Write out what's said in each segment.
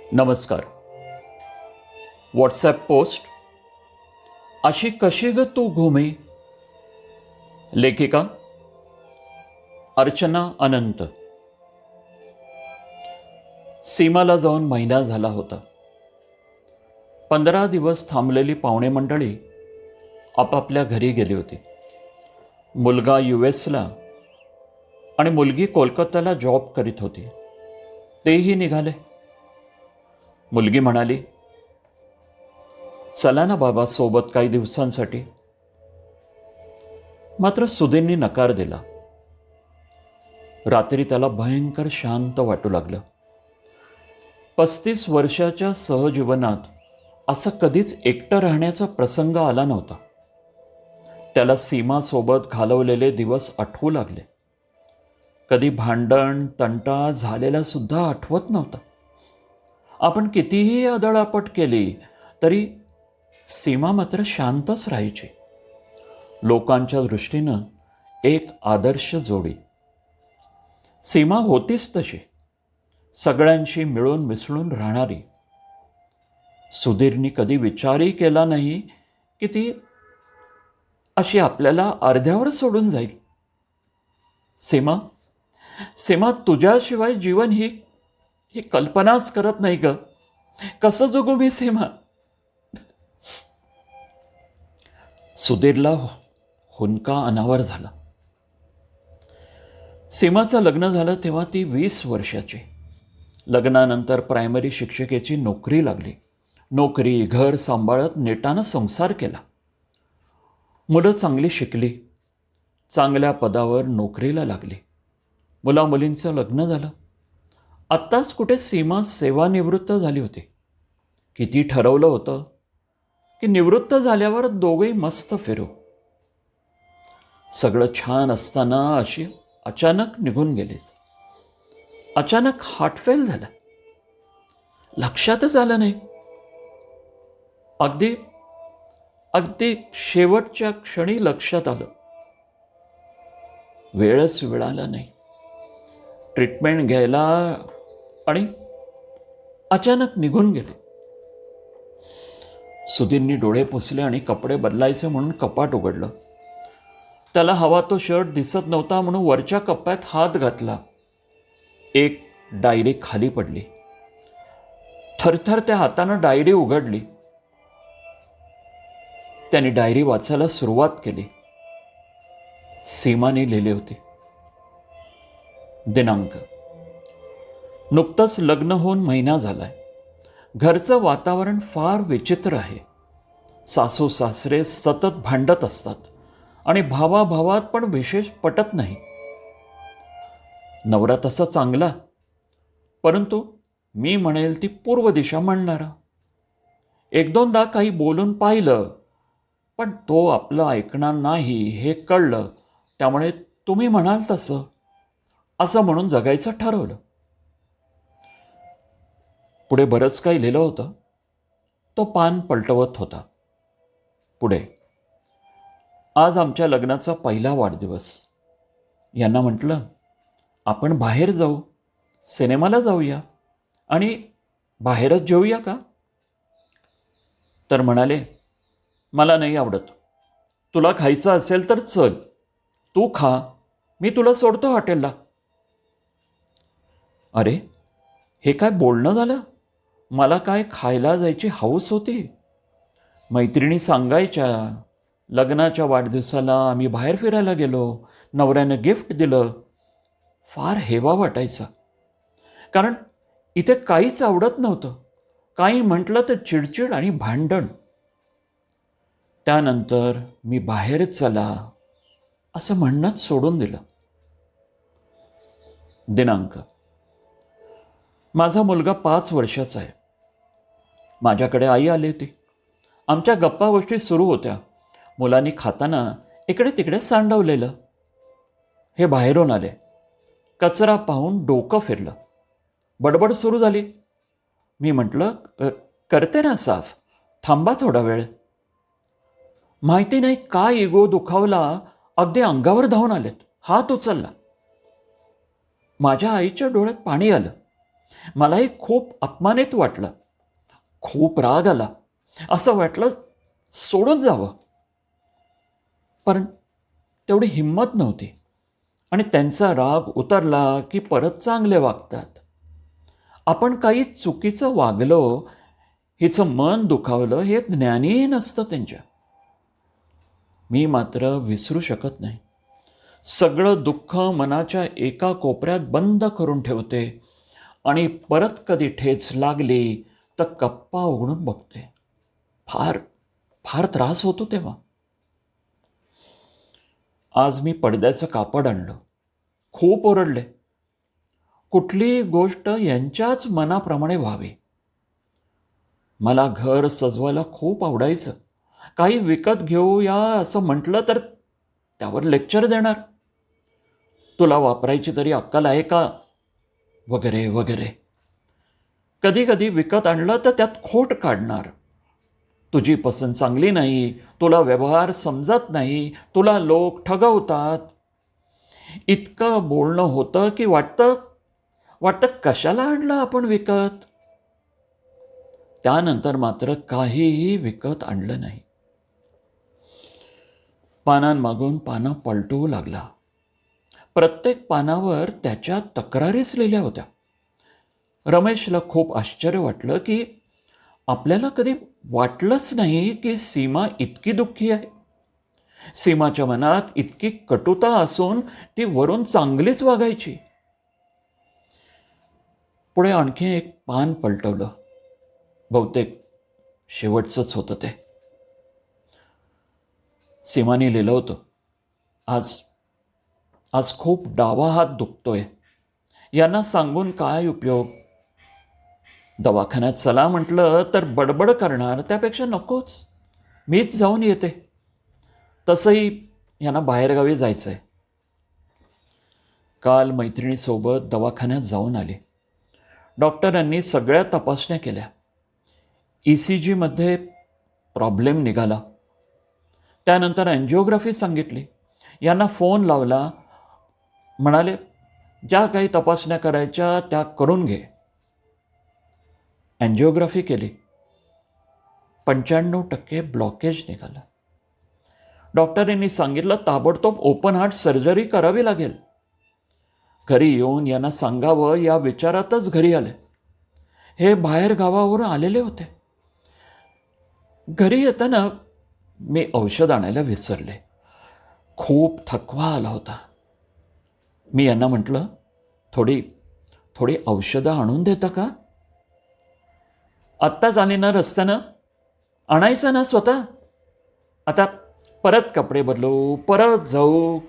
नमस्कार. WhatsApp post अशी कशी ग तू घुमे. लेखिका अर्चना अनंत. सीमाला जाऊन महिना झाला होता. 15 दिवस थांबलेली पाहुणे मंडळी आपापल्या घरी गेली होती. मुलगा US ला आणि मुलगी कोलकात्याला जॉब करीत होती. तेही निघाले. मुलगी म्हणाली, चला ना बाबा सोबत काही दिवसांसाठी. मात्र सुधीरनी नकार दिला. रात्री त्याला भयंकर शांत वाटू लागलं. 35 वर्षाच्या सहजीवनात असं कधीच एकटं राहण्याचा प्रसंग आला नव्हता. त्याला सीमासोबत घालवलेले दिवस आठवू लागले. कधी भांडण तंटा झालेला सुद्धा आठवत नव्हता. आपण कितीही आदळआपट केली तरी सीमा मात्र शांतच राहायची. लोकांच्या दृष्टीनं एक आदर्श जोडी. सीमा होतीच तशी, सगळ्यांशी मिळून मिसळून राहणारी. सुधीरनी कधी विचारही केला नाही की ती अशी आपल्याला अर्ध्यावर सोडून जाईल. सीमा सीमा तुझ्याशिवाय जीवन ही कल्पनाच करत नाही ग. कसं जगू मी सीमा. सुधीरला हुंदका अनावर झाला. सीमाचं लग्न झालं तेव्हा ती 20 वर्षाची. लग्नानंतर प्रायमरी शिक्षकेची नोकरी लागली. नोकरी घर सांभाळत नेटानं संसार केला. मुलं चांगली शिकली, चांगल्या पदावर नोकरीला लागली. मुलामुलींचं लग्न झालं. आत्ताच कुठे सीमा सेवानिवृत्त झाली होती. किती ठरवलं होतं की निवृत्त झाल्यावर दोघेही मस्त फिरू. सगळं छान असताना अशी अचानक निघून गेलीच. अचानक हार्टफेल झाला. लक्षातच आलं नाही. अगदी शेवटच्या क्षणी लक्षात आलं. वेळच मिळाला नाही ट्रीटमेंट घ्यायला आणि अचानक निघून गेले. सुधीरनी डोळे पुसले आणि कपडे बदलायचे म्हणून कपाट उघडलं. त्याला हवा तो शर्ट दिसत नव्हता म्हणून वरच्या कप्प्यात हात घातला. एक डायरी खाली पडली. थरथर त्या हातानं डायरी उघडली. त्याने डायरी वाचायला सुरुवात केली. सीमाने लिहिले होते. दिनांक: नुकतंच लग्न होऊन महिना झालाय. घरचं वातावरण फार विचित्र आहे. सासू सासरे सतत भांडत असतात आणि भावाभावात पण विशेष पटत नाही. नवरा तसा चांगला, परंतु मी म्हणेल ती पूर्व दिशा म्हणणारा. 1-2दा काही बोलून पाहिलं, पण तो आपलं ऐकणार नाही हे कळलं. त्यामुळे तुम्ही म्हणाल तसं असं म्हणून जगायचं ठरवलं. पुढे बरंच काही लिहिलं होतं. तो पान पलटवत होता. पुढे: आज आमच्या लग्नाचा पहिला वाढदिवस. यांना म्हटलं, आपण बाहेर जाऊ, सिनेमाला जाऊया आणि बाहेरच जेऊया का. तर म्हणाले, मला नाही आवडत. तुला खायचं असेल तर चल, तू खा, मी तुला सोडतो हॉटेलला. अरे, हे काय बोलणं झालं. मला काय खायला जायची हौस होती. मैत्रिणी सांगायच्या, लग्नाच्या वाढदिवसाला आम्ही बाहेर फिरायला गेलो, नवऱ्यानं गिफ्ट दिलं. फार हेवा वाटायचा, कारण इथे काहीच आवडत नव्हतं. काही म्हटलं तर चिडचिड आणि भांडण. त्यानंतर मी बाहेर चला असं म्हणणंच सोडून दिलं. दिनांक: माझा मुलगा 5 वर्षाचा आहे. माझ्याकडे आई आली होती. आमच्या गप्पा गोष्टी सुरू होत्या. मुलांनी खाताना इकडे तिकडे सांडवलेलं. हे बाहेरून आले. कचरा पाहून डोकं फिरलं. बडबड सुरू झाली. मी म्हटलं, करते ना साफ, थांबा थोडा वेळ. माहिती नाही का इगो दुखावला, अगदी अंगावर धावून आलेत. हात उचलला. माझ्या आईच्या डोळ्यात पाणी आलं. मलाही खूप अपमानित वाटलं, खूप राग आला. असं वाटलं सोडून जावं, पण तेवढी हिंमत नव्हती. आणि त्यांचा राग उतरला की परत चांगले वागतात. आपण काही चुकीचं वागलो, हिचं मन दुखावलं, हे ज्ञानीही नसतं त्यांच्या. मी मात्र विसरू शकत नाही. सगळं दुःख मनाच्या एका कोपऱ्यात बंद करून ठेवते आणि परत कधी ठेच लागली तर कप्पा उघडून बघते. फार फार त्रास होतो तेव्हा. आज मी पडद्याचं कापड आणलं. खूप ओरडले. कुठलीही गोष्ट यांच्याच मनाप्रमाणे व्हावी. मला घर सजवायला खूप आवडायचं. काही विकत घेऊया असं म्हटलं तर त्यावर लेक्चर देणार. तुला वापरायची तरी अक्कल आहे का, वगैरे वगैरे. कधी कधी विकत आणलं तर त्यात खोट काढणार. तुझी पसंत चांगली नाही, तुला व्यवहार समजत नाही, तुला लोक ठगवतात. इतकं बोलणं होतं की वाटतं वाटतं कशाला आणलं आपण विकत. त्यानंतर मात्र काहीही विकत आणलं नाही. पानांमागून पानं पलटवू लागला. प्रत्येक पानावर त्याच्या तक्रारीच लिहिल्या होत्या. रमेशला खूप आश्चर्य वाटलं की आपल्याला कधी वाटलंच नाही की सीमा इतकी दुःखी आहे. सीमाच्या मनात इतकी कटुता असून ती वरून चांगलीच वागायची. पुढे आणखी एक पान पलटवलं. बहुतेक शेवटचंच होतं ते. सीमाने लिहिलं होतं, आज आज खूप डावा हात दुखतोय. यांना सांगून काय उपयोग. दवाखान्यात चला म्हटलं तर बडबड करणार, त्यापेक्षा नकोच, मीच जाऊन येते. तसंही यांना बाहेरगावी जायचं आहे. काल मैत्रिणीसोबत दवाखान्यात जाऊन आले. डॉक्टरांनी सगळ्या तपासण्या केल्या. ECGमध्ये प्रॉब्लेम निघाला. त्यानंतर अँजिओग्राफी सांगितली. यांना फोन लावला. म्हणाले ज्या काही तपासण्या करायच्या त्या करून घे. अँजिओग्राफी केली. 95% ब्लॉकेज निघाला. डॉक्टरांनी सांगितलं ताबडतोब ओपन हार्ट सर्जरी करावी लागेल. घरी येऊन यांना सांगावं या विचारातच घरी आले. हे बाहेर गावावरून आलेले होते. घरी येताना मी औषध आणायला विसरले. खूप थकवा आला होता. मी यांना म्हटलं, थोडी थोडी औषधं आणून देता का. आत्ताच आली ना रस्त्यानं, आणायचं ना स्वतः. आता परत कपडे बदलू, परत जाऊ.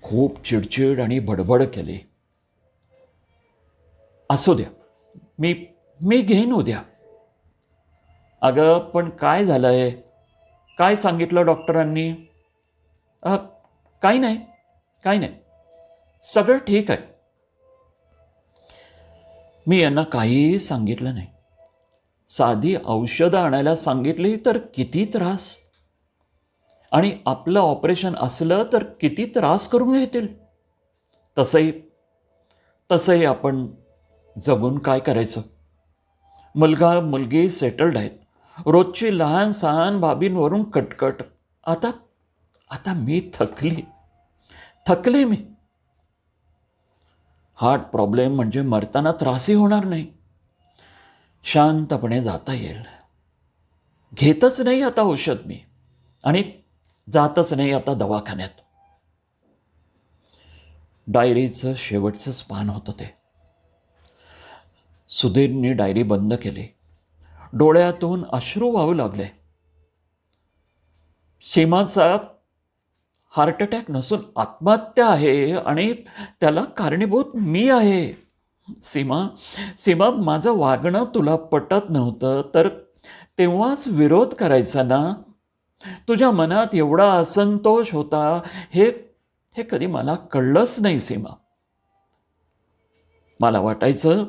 खूप चिडचिड आणि बडबड केली. असू द्या, मी मी घेईन उद्या. अगं पण काय झालंय, काय सांगितलं डॉक्टरांनी. काही नाही, काही नाही, सगळं ठीक आहे. मी यांना काहीही सांगितलं नाही. साधी औषधं आणायला सांगितली तर किती त्रास, आणि आपलं ऑपरेशन असलं तर किती त्रास करून घेतील. तसंही आपण जगून काय करायचं. मुलगा मुलगी सेटल्ड आहेत. रोजची लहान सहान बाबींवरून कटकट. आता आता मी थकले मी. हार्ट प्रॉब्लेम म्हणजे मरताना त्रासही होणार नाही. शांतपणे जाता येईल. घेतच नाही आता औषध मी, आणि जातच नाही आता दवाखान्यात. डायरीचं शेवटचंच पान होतं ते. सुधीरनी डायरी बंद केली. डोळ्यातून अश्रू वाहू लागले. सीमाचा हार्ट अटॅक नसून आत्महत्या आहे आणि त्याला कारणीभूत मी आहे. सीमा, माझं वागणं तुला पटत नव्हतं तर तेव्हाच विरोध करायचा ना. तुझ्या मनात एवढा असंतोष होता हे कधी मला कळलंच नाही सीमा. मला वाटायचं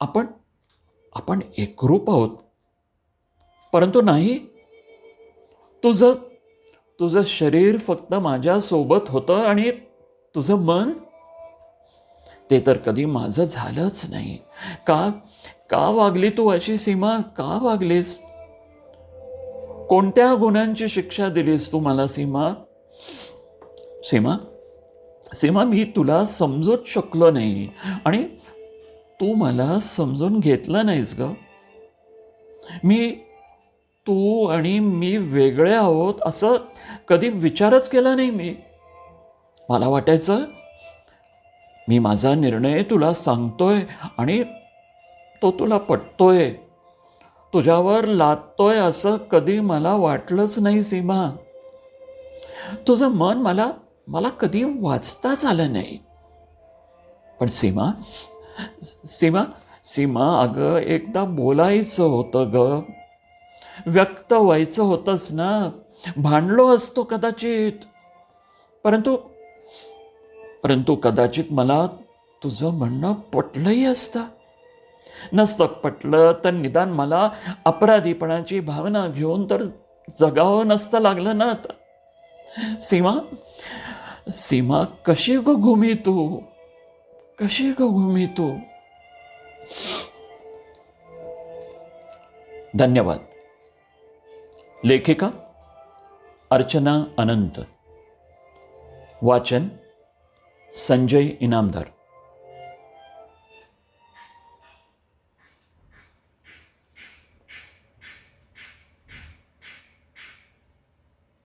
आपण एकरूप आहोत, परंतु नाही. तुझं शरीर फक्त माझ्यासोबत होतं आणि तुझं मन ते तर कधी माझं झालंच नाही. का का वागली तू अशी सीमा? का वागलीस? कोणत्या गुन्ह्यांची शिक्षा दिलीस तू मला सीमा? सीमा, सीमा, मी तुला समजूच शकलो नाही आणि तू मला समजून घेतलं नाहीस ग. मी तू आणि मी वेगळे आहोत असं कधी विचारच केला नाही मी. मला वाटायचं मी माझा निर्णय तुला सांगतोय आणि तो तुला पटतोय, तुझ्यावर लादतोय असं कधी मला वाटलंच नाही सीमा. तुझं मन मला मला कधी वाचताच आलं नाही. पण सीमा, सीमा, सीमा, अगं एकदा बोलायचं होतं ग, व्यक्त व्हायचं होतंच ना. भांडलो असतो कदाचित, परंतु परंतु कदाचित मला तुझं म्हणणं पटलंही असतं. नसतं पटलं तर निदान मला अपराधीपणाची भावना घेऊन तर जगावं नसतं लागलं ना. सीमा, सीमा, कशी ग घुमी तू? कशी ग घुमी तू? धन्यवाद. लेखिका अर्चना अनंत. वाचन संजय इनामदार.